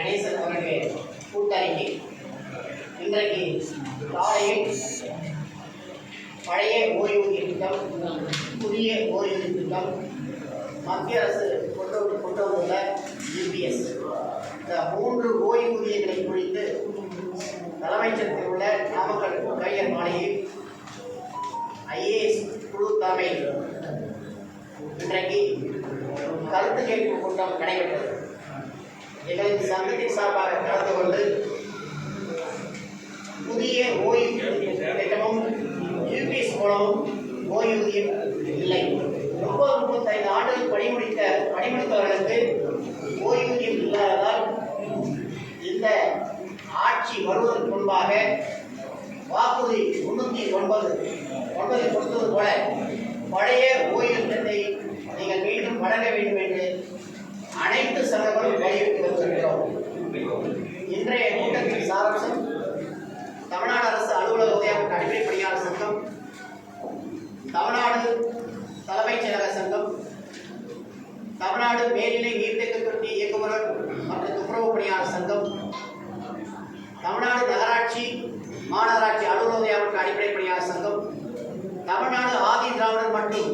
கணேசன் அவருடைய கூட்டறிக்கை. இன்றைக்கு காலையில் பழைய ஓய்வூதிய திட்டம், புதிய ஓய்வூதிய திட்டம், மத்திய அரசு கொண்டு வந்துள்ள யூபிஎஸ், இந்த 3 ஓய்வூதியங்களை குறித்து தலைமைச்சகத்தில் உள்ள நாமக்கல் கையர் மாளிகையில் ஐஏஎஸ் குழு தலைமையில் இன்றைக்கு கருத்து கேட்பு கூட்டம் நடைபெற்றது. எங்களின் சங்கத்தின் சார்பாக கலந்து கொண்டு புதிய ஓய்வூதிய திட்டமும் யூபிஎஸ் மூலமும் ஓய்வூதியம் இல்லை, 30-35 ஆண்டுகள் பணிமுடித்தவர்களுக்கு ஓய்வூதியம் இல்லாததால் இந்த ஆட்சி வருவதற்கு முன்பாக வாக்குறுதி 309 கொடுத்தது போல பழைய ஓய்வு திட்டத்தை நீங்கள் மீண்டும் வழங்க வேண்டும் என்று அனைத்து சங்கங்களும் வலியுறுத்தி வருகிறோம். இன்றைய கூட்டத்தின் சாராம்சம்: தமிழ்நாடு அரசு அலுவலக உதவியாளர் அடிப்படை பணியாளர் சங்கம், தமிழ்நாடு தலைமைச் செயலக சங்கம், தமிழ்நாடு மேல்நிலை நீர்த்தேக்க தொட்டி இயக்குநர் மற்றும் துப்புரவு பணியாளர் சங்கம், தமிழ்நாடு நகராட்சி மாநகராட்சி அலுவலக உதவியாளர் அடிப்படை பணியாளர் சங்கம், தமிழ்நாடு ஆதி திராவிடர் மற்றும்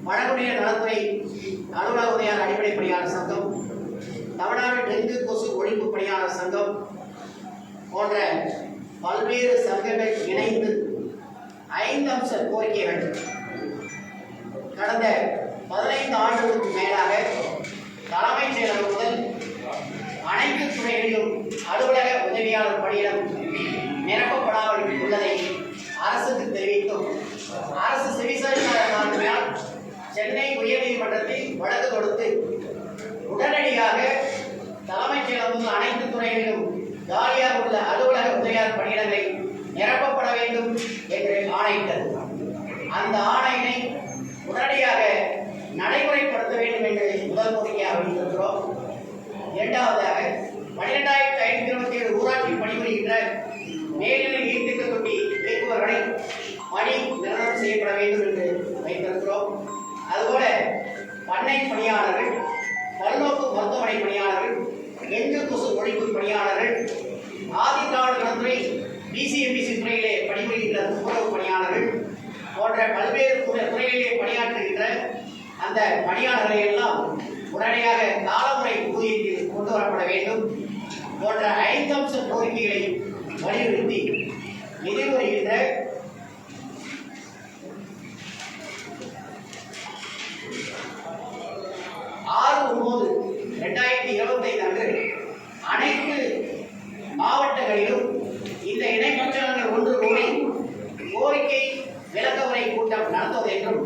பழங்குடியினர் நலத்துறை அலுவலக உதவியாளர் அடிப்படை பணியாளர் சங்கம், தமிழ்நாடு டெங்கு கொசு ஒழிப்பு பணியாளர் சங்கம் போன்ற பல்வேறு சங்கங்கள் இணைந்து 5 அம்ச கோரிக்கைகள் கடந்த 15 ஆண்டுகளுக்கு மேலாக தலைமைச் செயலர் முதல் அனைத்து துறைகளிலும் அலுவலக உதவியாளர் பணியிடம் நிரப்பப்படாமல் உள்ளதை அரசுக்கு தெரிவித்தும் அரசு செவிசாய்த்தால் சென்னை உயர்நீதிமன்றத்தில் வழக்கு தொடுத்து உடனடியாக தலைமைச் செயலர் முதல் அனைத்து துறைகளிலும் காலியாக உள்ள அலுவலக உதவியாளர் பணியிடங்களை நிரப்பப்பட வேண்டும் என்று ஆணையிட்டது. அந்த ஆணையினை உடனடியாக நடைமுறைப்படுத்த வேண்டும் என்று முதல் கோரிக்கையாக வைத்திருக்கிறோம். இரண்டாவதாக 12,527 ஊராட்சி பணிபுரிகின்ற மேல்நிலை நீர்த்தேக்க தொட்டி இயக்குபவர்களை பணி நிரந்தரம் செய்யப்பட வேண்டும் என்று வைத்திருக்கிறோம். அதுபோல பண்ணை பணியாளர்கள், பல்நோக்கு மருத்துவமனை பணியாளர்கள், டெங்கு கொசு ஒழிப்பு பணியாளர்கள், ஆதி திராவிடர் நலத்துறை பிசிஎம்பிசி துறையிலே பணிபுரிகின்ற துப்புரவு பணியாளர்கள் போன்ற பல்வேறு துறைகளிலே பணியாற்றுகின்ற அந்த பணியாளர்களை எல்லாம் உடனடியாக காலமுறை ஊதியத்தில் கொண்டு வரப்பட வேண்டும் போன்ற 5 அம்ச கோரிக்கைகளை வலியுறுத்தி எதிர்வருகின்ற 6/9/2025 அன்று அனைத்து மாவட்டங்களிலும் இந்த இணைப்பற்றங்கள் ஒன்று கூடி கோரிக்கை விளக்கவுரை கூட்டம் நடத்துவது என்றும்,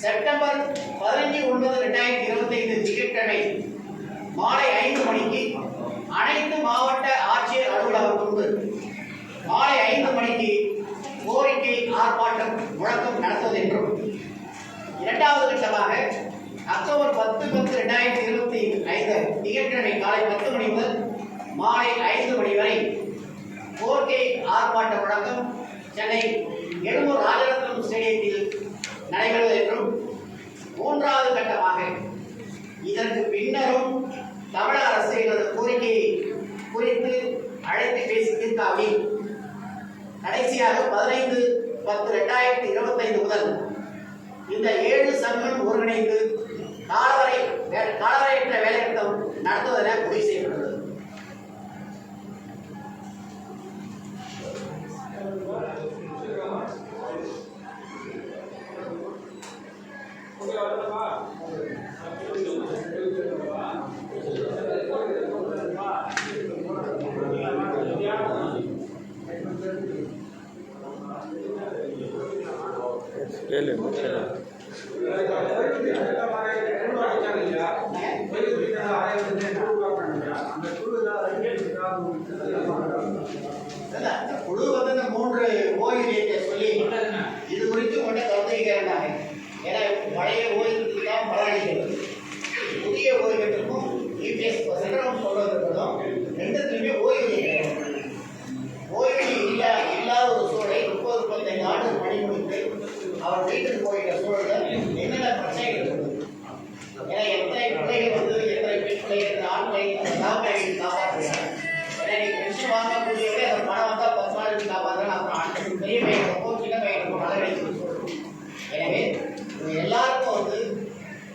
செப்டம்பர் 15/9/2025 திங்கட்கிழமை மாலை 5 மணிக்கு அனைத்து மாவட்ட ஆட்சியர் அலுவலகம் முன்பு மாலை 5 மணிக்கு கோரிக்கை ஆர்ப்பாட்டம் முழக்கம் நடத்துவது என்றும், இரண்டாவது கட்டமாக அக்டோபர் 10/10/2025 திங்கட்கிழமை காலை 10 மணி முதல் மாலை 5 மணி வரை கோரிக்கை ஆர்ப்பாட்ட முழக்கம் சென்னை எழும்பூர் ராஜரத்னம் ஸ்டேடியத்தில் நடைபெறுவது என்றும், மூன்றாவது கட்டமாக இதற்கு பின்னரும் தமிழக அரசு எனது கோரிக்கையை குறித்து அழைத்து பேசி தீர்க்காமல் கடைசியாக 15/10/2025 முதல் இந்த 7 சங்கங்களும் ஒருங்கிணைந்து காலவரையற்ற வேலைநிறுத்தம் நடத்துவதென முடிவு செய்யப்பட்டுள்ளது. குழு வந்து இந்த 3 ஓய்வூதியத்தை சொல்லி இது குறித்து உங்கள்கிட்ட கருத்து கேட்கிறாங்க. ஏன்னா பழைய ஓய்வூதியத்துக்கு தான் பலனளிக்கிறது, புதிய ஓய்வூதியத்துக்கும் யூபிஎஸ் சென்ட்ரல் சொல்வதற்கும் 2த்துலையுமே ஓய்வூதியம் இல்லாத ஒரு சூழலை 30-35 ஆண்டு பணி முடித்து அவர் வீட்டுக்கு போயிட்ட சூழலில் என்னென்ன பிரச்சனைகள் இருக்குது. ஏன்னா எத்தனை பிள்ளைகள் வந்து எத்தனை பெண் பிள்ளைகள் ஆண்களை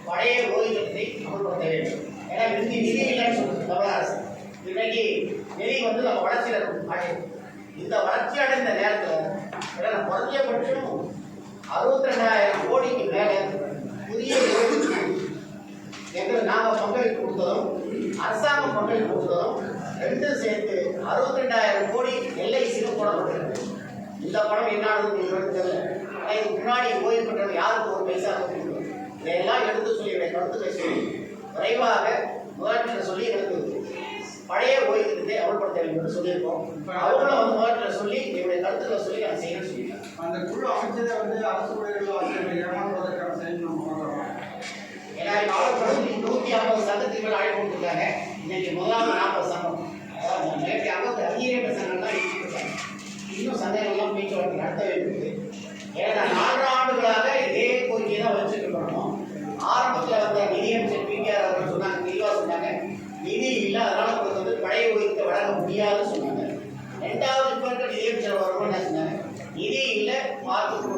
பழைய ஓய்வு திட்டத்தை அமல்படுத்த வேண்டும். ஏன்னா நிதி இல்லைன்னு சொல்லுது தமிழக அரசு. இன்னைக்கு நிதி வந்து நம்ம வளர்ச்சியில் இருக்கும். இந்த வளர்ச்சி அடைந்த நேரத்தில் குறைஞ்சபட்சம் 62,000 கோடிக்கு மேலே புதிய எங்களுக்கு நாங்கள் பங்களிப்பு கொடுத்ததும் அரசாங்கம் பங்களிப்பு கொடுத்ததும் ரெண்டும் சேர்த்து 62,000 கோடி LICக்கு போடப்பட்டிருக்கு. இந்த பணம் என்னானது தெரியல. ஆனால் இதுக்கு முன்னாடி ஓய்வு பெற்றவங்க யாருக்கு ஒரு பைசா கொடுக்கணும். இதையெல்லாம் எடுத்து சொல்லி என்னுடைய கருத்துக்களை சொல்லி விரைவாக முதலமைச்சர் சொல்லி எங்களுக்கு பழைய ஓய்வு திட்டத்தை அமல்படுத்த வேண்டும் என்று சொல்லியிருக்கோம். அவங்களும் வந்து முதலமைச்சர் சொல்லி என்னுடைய கருத்துக்களை சொல்லி நான் செய்யணும்னு சொல்லியிருக்கேன். அந்த குழு அமைச்சதை வந்து அரசு ஊழியர்கள் ஏமாற்றுவதற்கான செயல் நம்ம பார்க்கலாம். ஏன்னா 150 சங்கத்துக்கு மேலே அழைப்பு கொடுத்துருக்காங்க. இன்னைக்கு முதலாவது 40 சங்கம், அதாவது நேற்று 50 அங்கீகரித்த சங்கம் தான் இருக்காங்க. இன்னும் சங்கங்கள்லாம் பேச்சுவார்த்தை நடத்த வேண்டியது. ஏன்னா 4 ஆண்டுகளாக இதே கோரிக்கையை தான் வச்சுட்டு இருக்கணும். ஆரம்பத்தில் வந்த நிதியமைச்சர் PKR அவர்கள் சொன்னாங்க, தெளிவாக சொன்னாங்க, நிதி இல்லை, அதனால உங்களுக்கு வந்து பழைய ஓய்வுக்கு வழங்க முடியாதுன்னு சொன்னாங்க. 2வது இப்போ இருக்க நிதியமைச்சர் அவர்கள் என்ன சொன்னாங்க, நிதி இல்லை, மாற்றத்துக்கு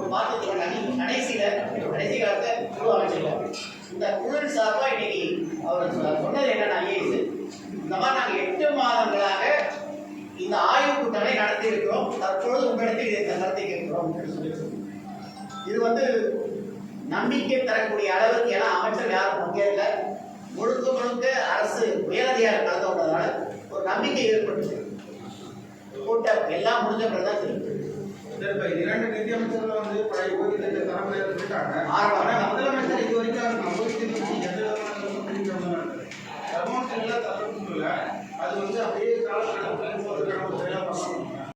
கடைசி காலத்தை குழு அமைச்சிருக்காங்க. இந்த குழு சார்பாக இன்னைக்கு அவர் சொன்னது என்னன்னா, இந்த மாதிரி நாங்கள் 8 மாதங்களாக இந்த ஆய்வு கூட்டங்களை நடத்தி இருக்கிறோம். தற்பொழுது உங்களிடத்தில் இதை நடத்தி இருக்கிறோம் என்று சொல்லி இது வந்து நம்பிக்கை தரக்கூடிய அளவுக்கு. ஏன்னா அமைச்சர் யாரும் பங்கேற்க முழுக்க அரசு உயரதிகாரி கலந்து கொண்டதால ஒரு நம்பிக்கை ஏற்படுது. கூட்டம் எல்லாம் முடிஞ்ச பிறகுதான் தெரியும். இப்ப 2 நிதியமைச்சர்கள் வந்து பழைய ஓய்வு திட்ட தலைமையில சொல்லிட்டாங்க. முதலமைச்சர் இது வரைக்கும்